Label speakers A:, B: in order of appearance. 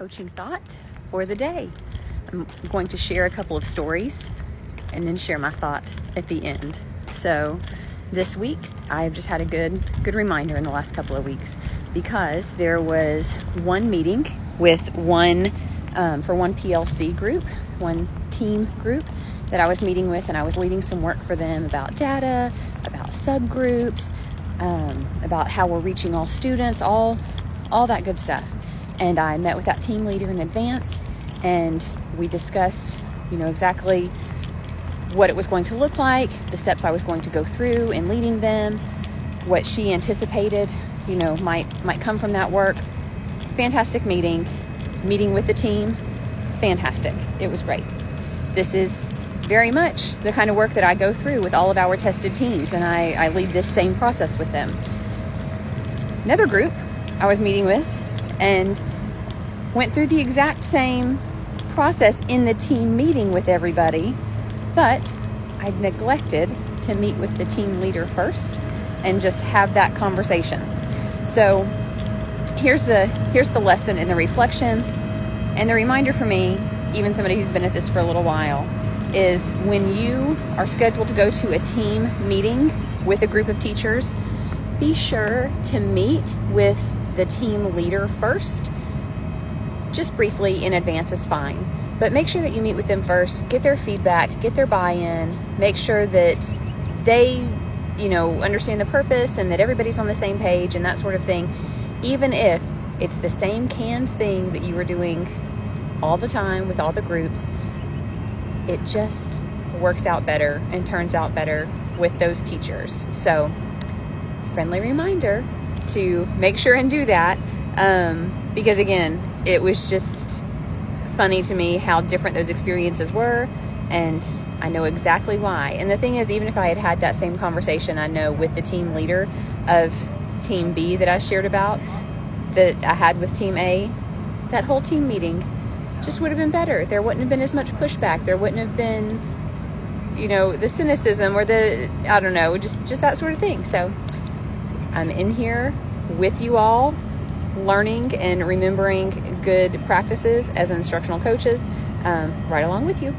A: coaching thought for the day. I'm going to share a couple of stories and then share my thought at the end. So this week, I've just had a good reminder in the last couple of weeks, because there was one meeting with for one PLC group, one team group that I was meeting with, and I was leading some work for them about data, about subgroups, about how we're reaching all students, all that good stuff. And I met with that team leader in advance, and we discussed, exactly what it was going to look like, the steps I was going to go through in leading them, what she anticipated, might come from that work. Fantastic meeting with the team. Fantastic. It was great. This is very much the kind of work that I go through with all of our tested teams, and I lead this same process with them. Another group I was meeting with and went through the exact same process in the team meeting with everybody, but I neglected to meet with the team leader first and just have that conversation. So here's the lesson and the reflection and the reminder for me, even somebody who's been at this for a little while, is when you are scheduled to go to a team meeting with a group of teachers, be sure to meet with the team leader first. Just briefly in advance is fine, but make sure that you meet with them first, get their feedback, get their buy-in, make sure that they, understand the purpose and that everybody's on the same page and that sort of thing. Even if it's the same canned thing that you were doing all the time with all the groups, it just works out better and turns out better with those teachers. So, friendly reminder to make sure and do that, because again, it was just funny to me how different those experiences were, and I know exactly why. And the thing is, even if I had had that same conversation, I know with the team leader of Team B that I shared about, that I had with Team A, that whole team meeting just would have been better. There wouldn't have been as much pushback. There wouldn't have been, the cynicism or just that sort of thing. So I'm in here with you all, learning and remembering good practices as instructional coaches, right along with you.